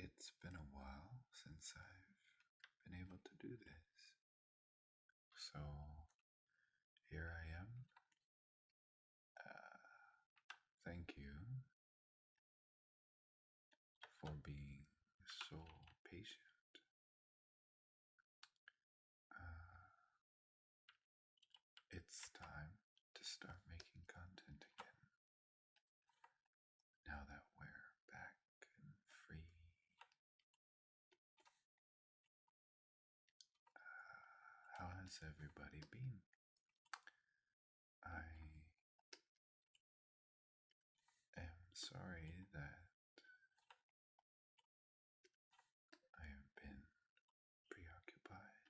It's been a while since I've been able to do this. So here I am. Thank you for being so patient. It's time to start making content again. Now that we're back and free. How has everybody been? I am sorry that I have been preoccupied,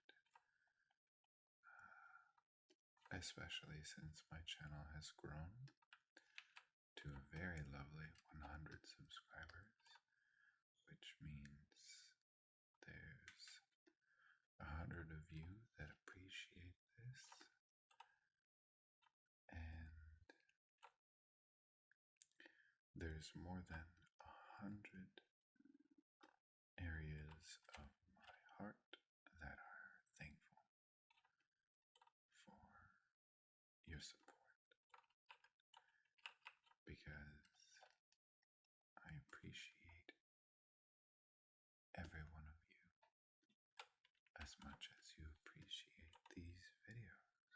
especially since my channel has grown to a very lovely 100 subscribers, which means there's 100 of you that appreciate this, and there's more than 100 areas of my heart that are thankful for your support, because I appreciate every one of you as much as you appreciate these videos.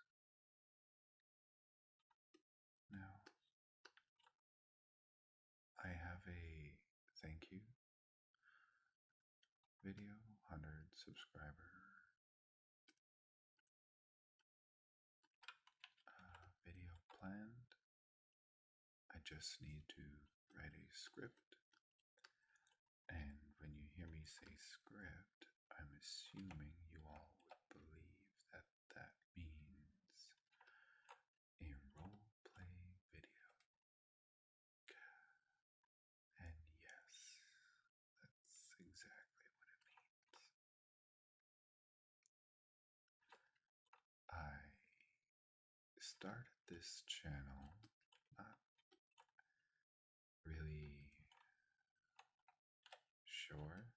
Now, I have a thank you video, 100 subscriber video planned. I just need to write a script, and when you hear me say script, I'm assuming you all would believe that that means a role play video. And yes, that's exactly what it means. I started this channel not really sure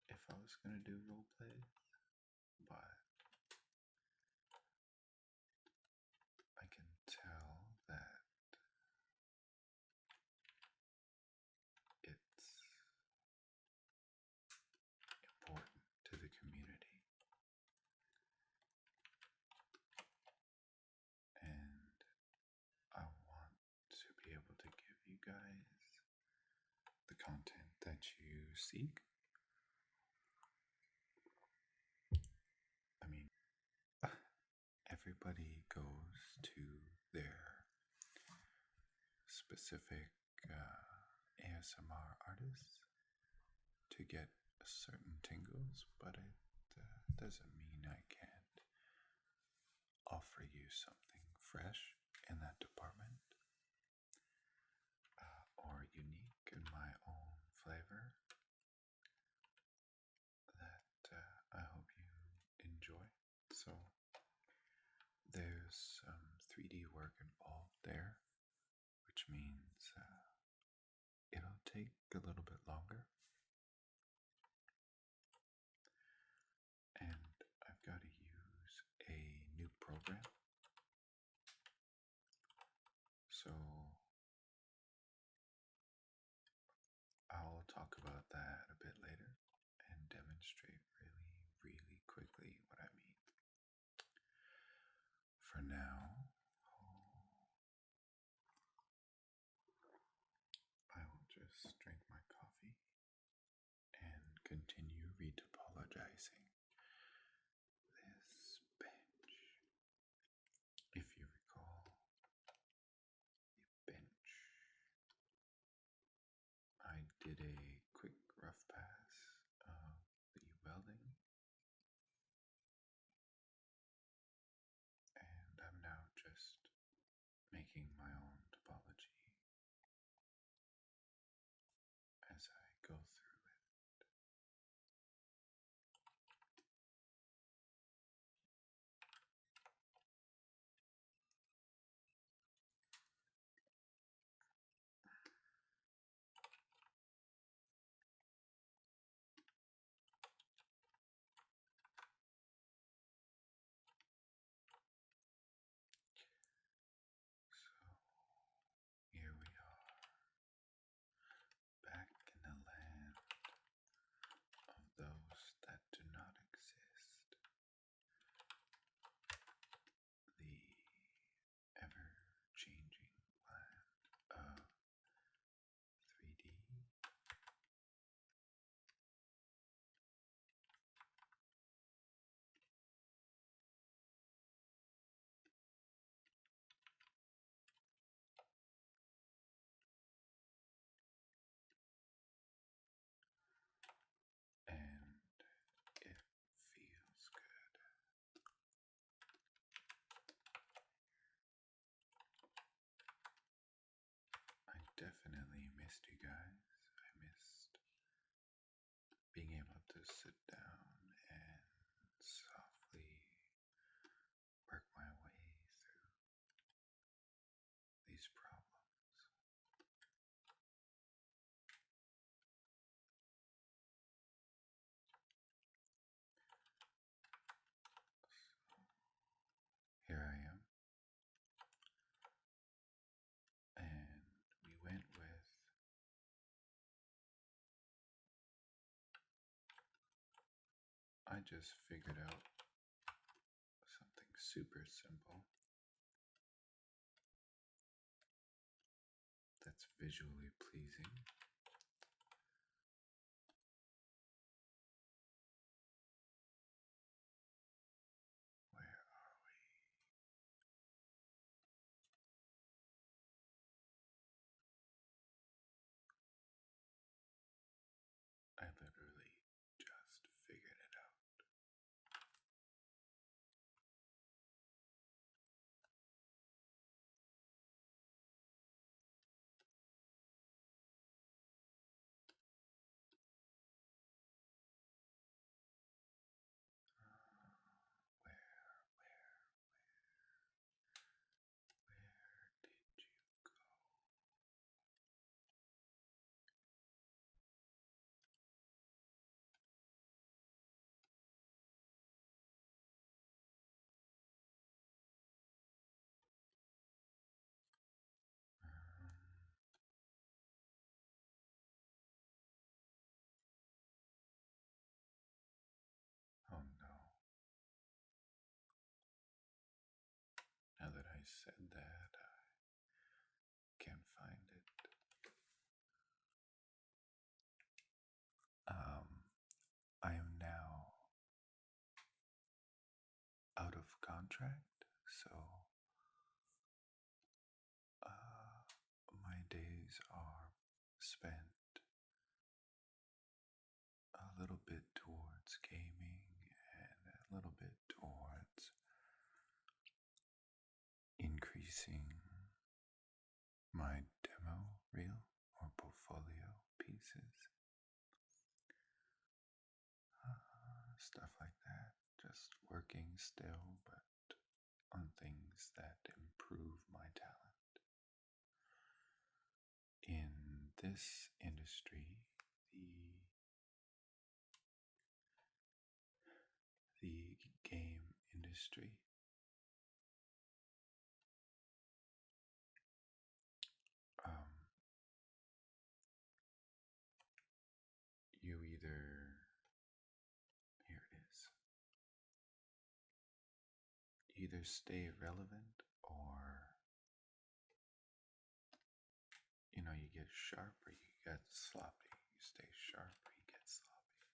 if I was going to do roleplay, but I can tell that it's important to the community, and I want to be able to give you guys the content that you seek. I mean, everybody goes to their specific ASMR artists to get certain tingles, but it doesn't mean I can't offer you something fresh in that department, or unique in my own flavor that I hope you enjoy. So there's some 3D work involved there, which means it'll take a little bit longer, and I've got to use a new program. So I'll talk about that a bit later and demonstrate really quickly what I mean. For now, I will just drink my coffee and continue retopologizing this bench. If you recall, the bench, I did a quick rough pass of the welding, and I'm now just making my own topology as I go through it. missed you guys. I missed being able to sit down and softly work my way through these problems. Here I am, and we went with I just figured out something super simple that's visually pleasing. Where are we? I literally just figured it out. Where did you go? Oh no. Now that I said that, I can't find it. I am now out of contract, so my days are spent a little bit towards gaming and a little bit towards increasing my demo reel or portfolio pieces. Stuff like that. Just working still, but on things that improve my talent. In this industry, the game industry, you either, here it is, either stay relevant or, you get sharp or you get sloppy. You stay sharp or you get sloppy.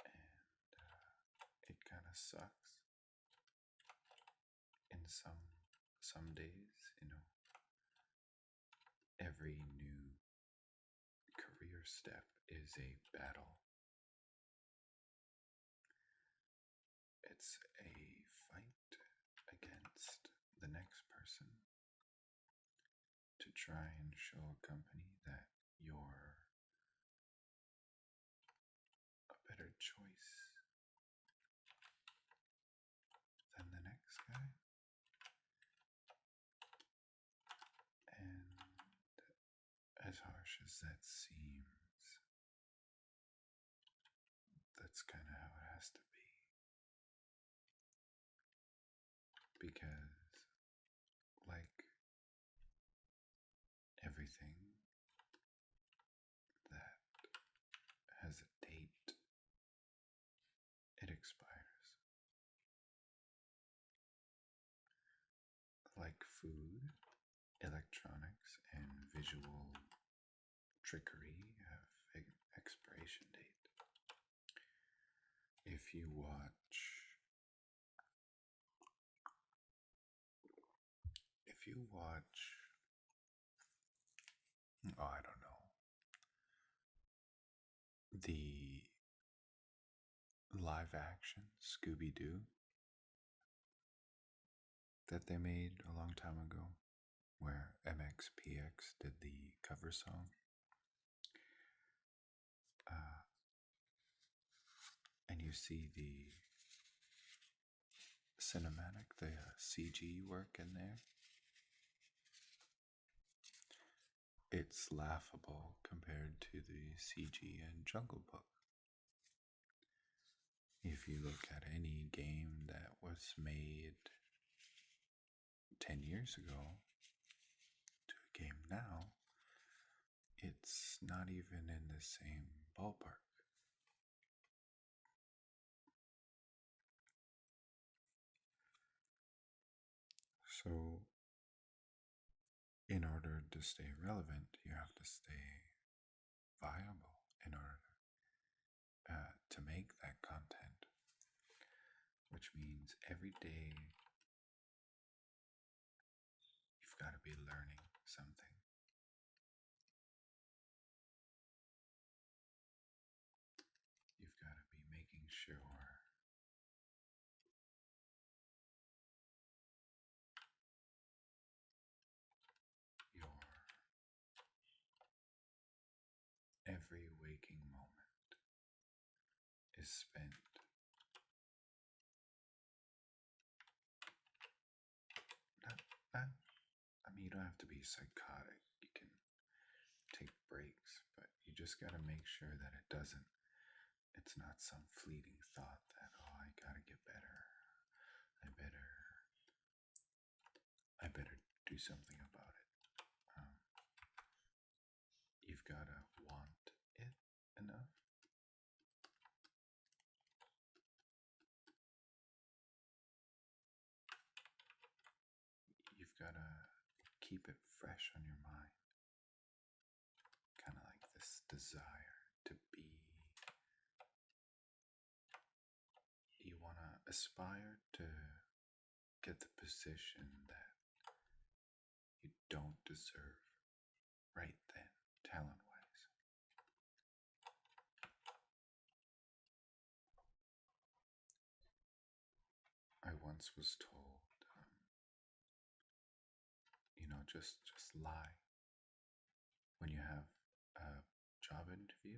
And it kind of sucks in some days, every new career step is a battle. It's a fight against the next person to try and show a company that you're a better choice than the next guy. And as harsh as that seems, that's kind of how it has to be. Because, like everything that has a date, it expires. Like food, electronics, and visual trickery have an expiration date. If you watch I don't know, the live action Scooby-Doo that they made a long time ago, where Emmett XPX did the cover song. And you see the cinematic, the CG work in there. It's laughable compared to the CG in Jungle Book. If you look at any game that was made 10 years ago to a game now, it's not even in the same ballpark. So, in order to stay relevant, you have to stay viable in order to make that content, which means every day you've got to be learning something. You've got to be making sure your every waking moment is spent not, I mean, you don't have to be psychotic. You can take breaks, but you just got to make sure that it's not some fleeting thought that, oh, I got to get better. I better do something about it. You've got to want it enough. You've got to keep it fresh on your mind. Kind of like this desire to be. You want to aspire to get the position that you don't deserve right then, talent-wise. I once was told, just lie when you have a job interview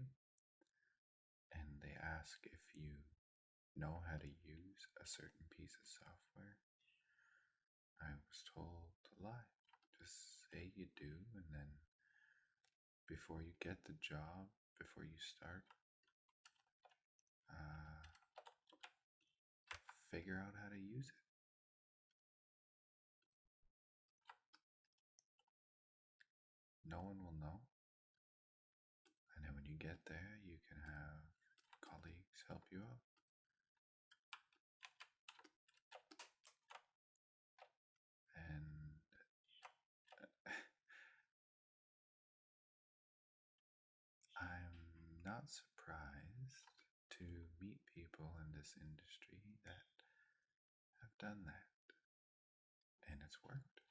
and they ask if you know how to use a certain piece of software. I was told to lie. Just say you do, and then before you get the job, before you start, figure out how to use it. No one will know. And then when you get there, you can have colleagues help you out. And I'm not surprised to meet people in this industry that have done that, and it's worked.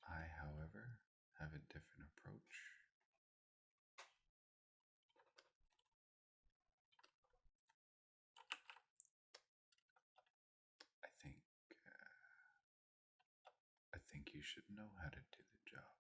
I, however, have a different approach. I think you should know how to do the job.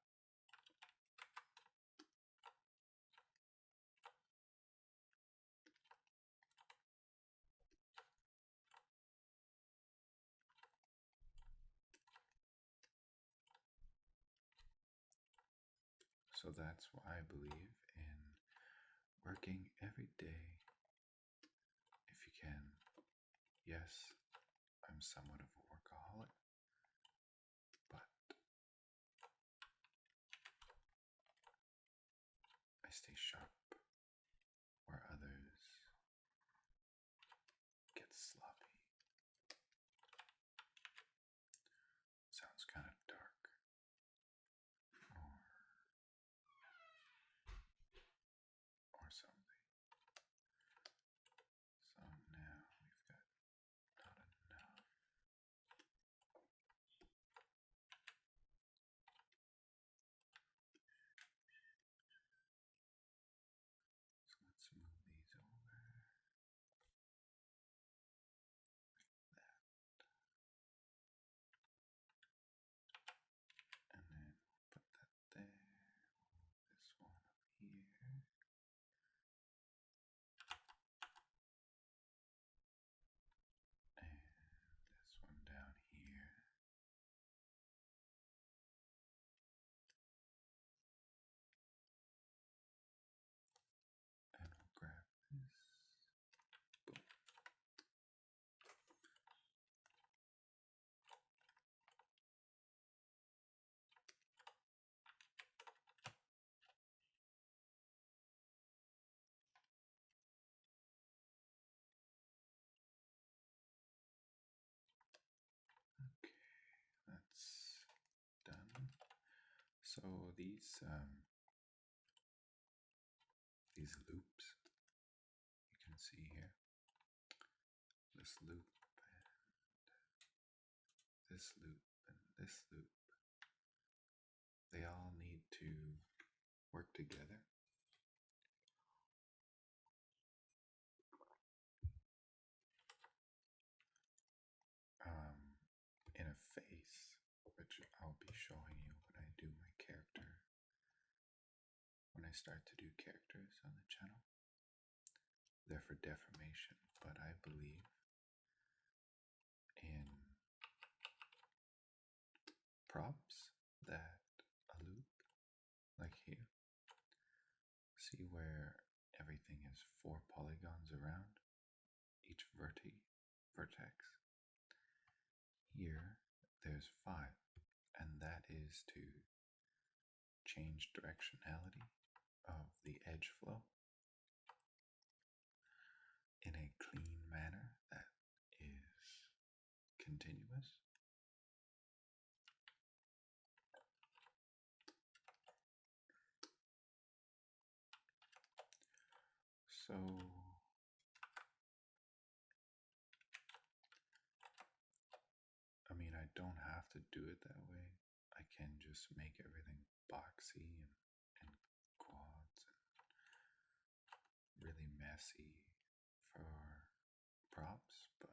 So that's why I believe in working every day if you can. Yes, I'm somewhat of a workaholic, but I stay sharp where others get sloppy. Sounds kind of dark. Or something. So now we've got not enough. So these loops you can see here, this loop and this loop and this loop, they all need to work together in a face, which I'll be showing you when I do my character, when I start to do characters on the channel. They're for deformation, but I believe in props that a loop, like here, see where everything is 4 polygons around each vertex. Here, there's 5, and that is to change directionality of the edge flow in a clean manner that is continuous. So I mean, I don't have to do it that way. I can just make everything boxy and quads and really messy for props, but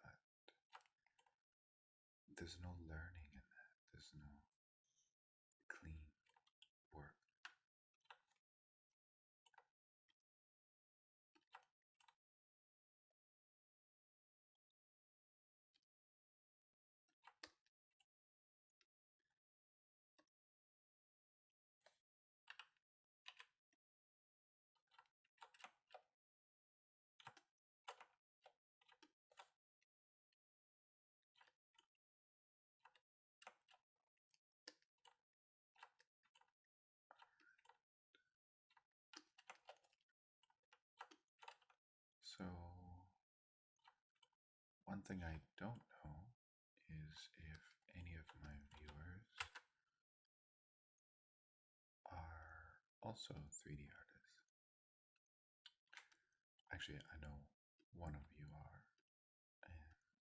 there's no learning in that. There's no clean work. So, one thing I don't know is if any of my viewers are also 3D artists. Actually, I know one of you are, and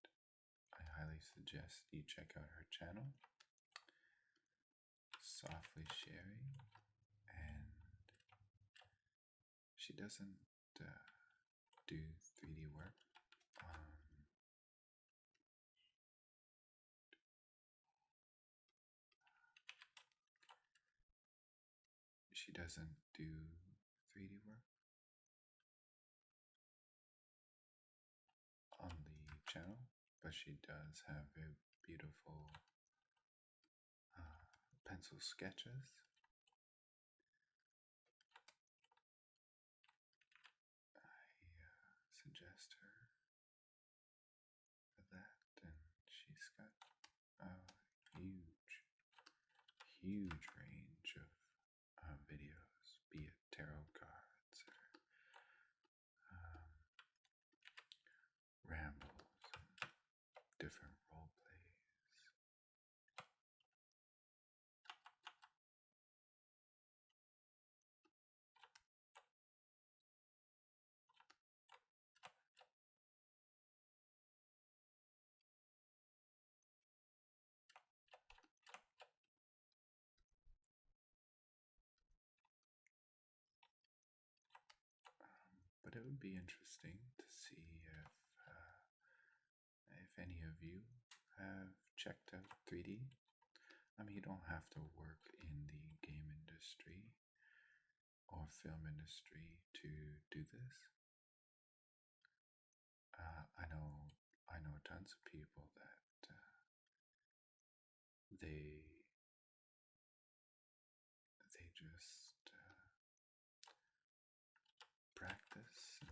I highly suggest you check out her channel, Softly Sherry, and she doesn't do 3D work. She doesn't do 3D work on the channel, but she does have very beautiful pencil sketches. I suggest her for that, and she's got a huge range of videos, be it tarot cards or rambles and different role plays. But it would be interesting to see if any of you have checked out 3D. I mean, you don't have to work in the game industry or film industry to do this. I know tons of people that they just practice and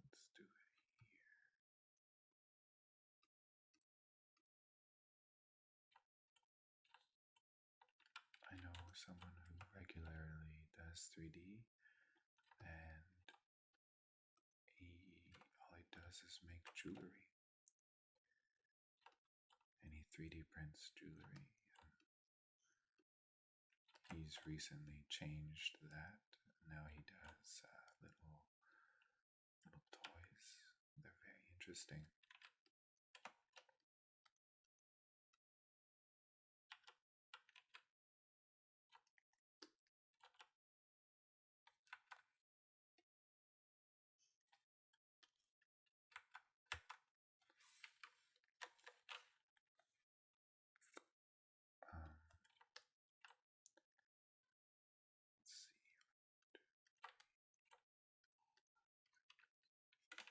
let's do it here. someone who regularly does 3D, and all he does is make jewelry. And he 3D prints jewelry. He's recently changed that. Now he does little toys. They're very interesting. Let's see.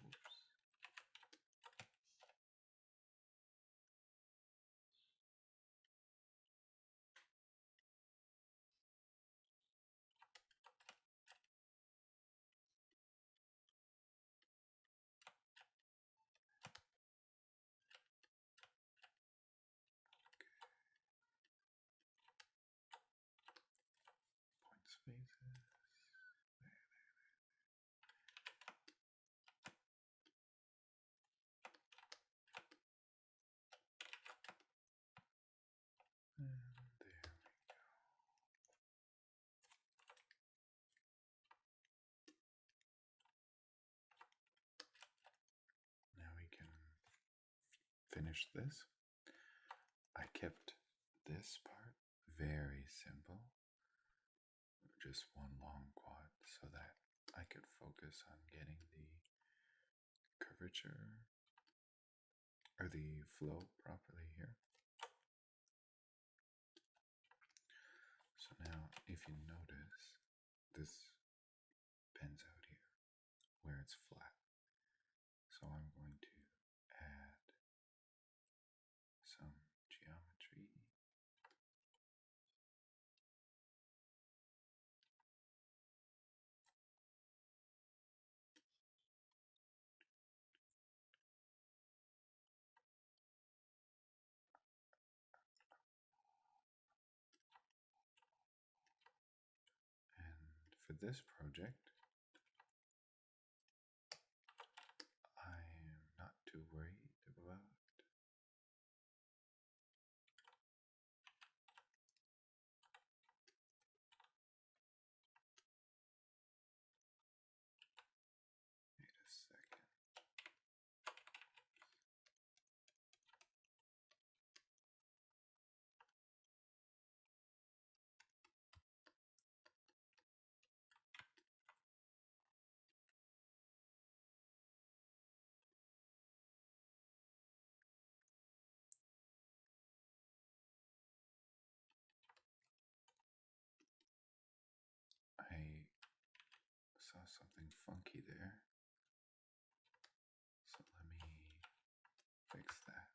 Oops. Point spaces. And there we go. Now we can finish this. I kept this part very simple, just one long quad, so that I could focus on getting the curvature or the flow properly here. So now if you notice, this bends out here where it's flat. So I'm going to add some geometry. And for this project, I'm not too worried about wait a second. I saw something funky there. So let me fix that.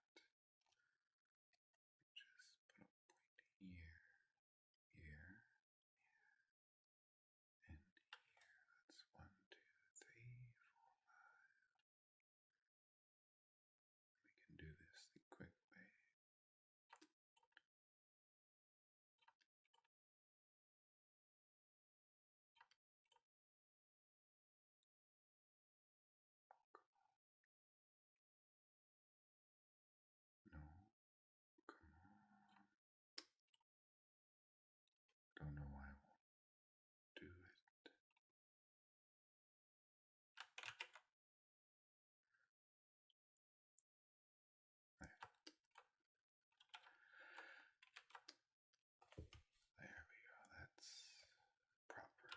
Just put a point here, here, and here. That's 1, 2, 3, 4, 5. We can do this the quick way. No, come on. Don't know why I won't do it. There. There we go. That's proper.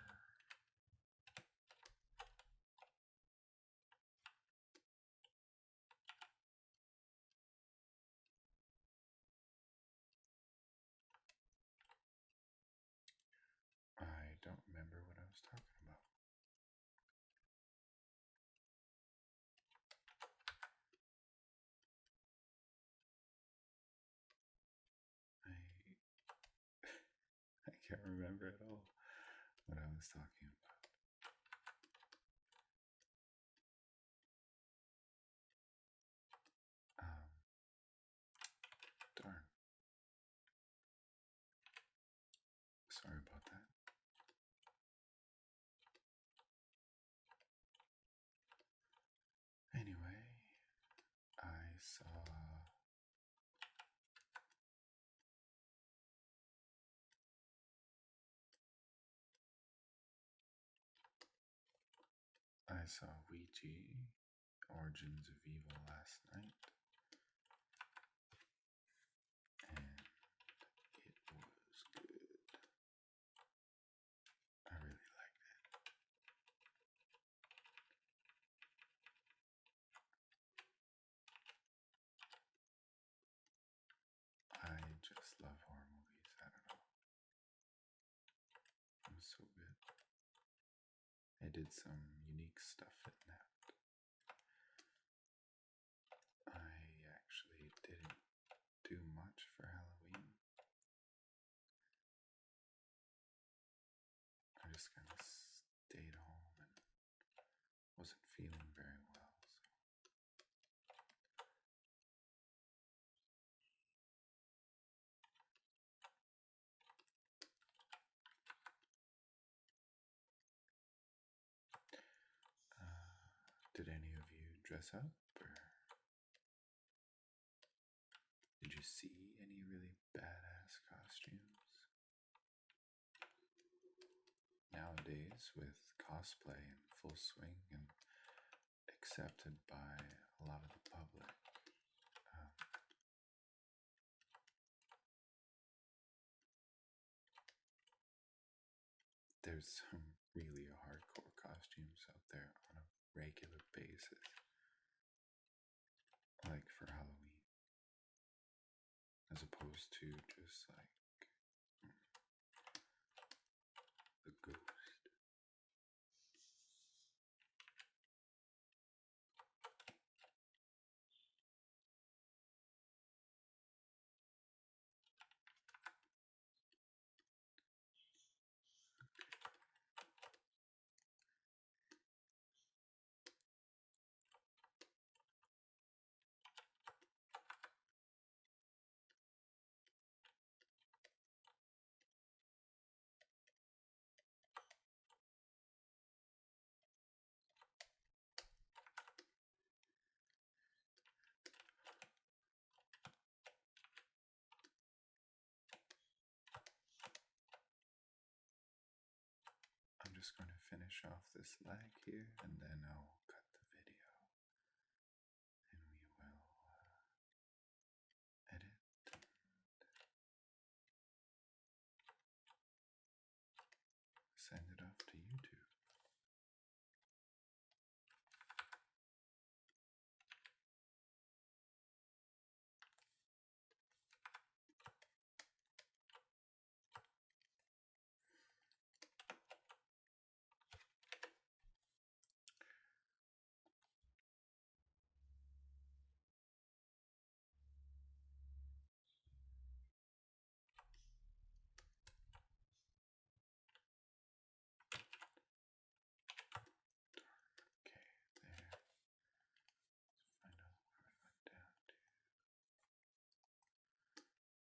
I don't remember what I was talking about. I can't remember at all what I was talking about. Darn. Sorry I saw Ouija, Origins of Evil last night, and it was good. I really liked it. I just love horror movies. I don't know. It was so good. They did some unique stuff in that. I actually didn't do much for Halloween. I just kind of stayed home and wasn't feeling very well. Did any of you dress up, or did you see any really badass costumes? Nowadays, with cosplay in full swing and accepted by a lot of the public, there's some really hardcore costumes out there on a regular basis, like for Halloween, as opposed to just like the ghost. I'm just going to finish off this leg here, and then I'll cut the video, and we will edit and send it off to YouTube.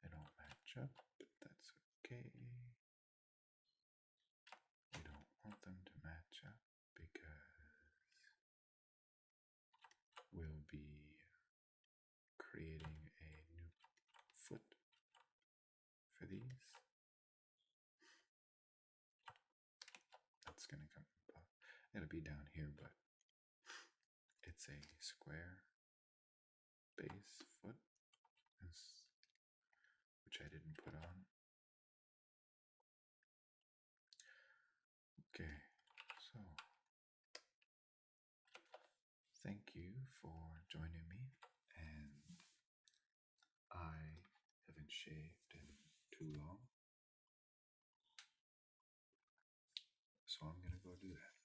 They don't match up, but that's okay. We don't want them to match up because we'll be creating a new foot for these. That's gonna come up. It'll be down here, but it's a square base foot, which I didn't put on. Okay, so thank you for joining me, and I haven't shaved in too long, so I'm gonna go do that,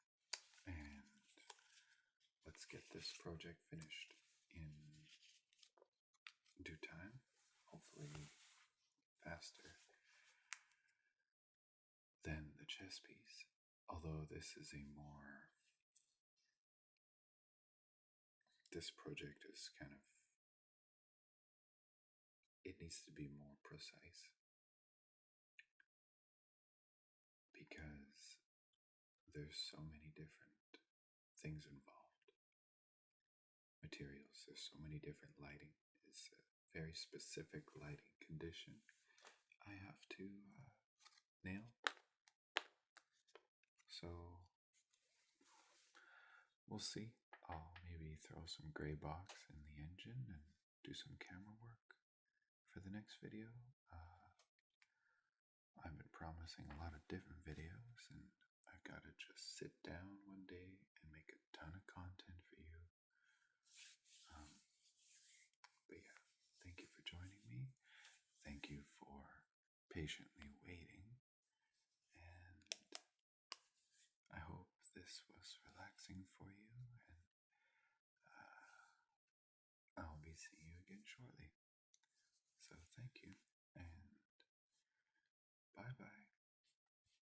and let's get this project finished in due time, hopefully faster than the chess piece, although this project is kind of, it needs to be more precise, because there's so many different things involved, materials there's so many different lighting. It's a very specific lighting condition I have to nail. So we'll see. I'll maybe throw some gray box in the engine and do some camera work for the next video. I've been promising a lot of different videos, and I've got to just sit down one day and make a ton of content for you. But yeah, thank you for joining me. Thank you for patiently waiting. And I hope this was relaxing for you. And I'll be seeing you again shortly.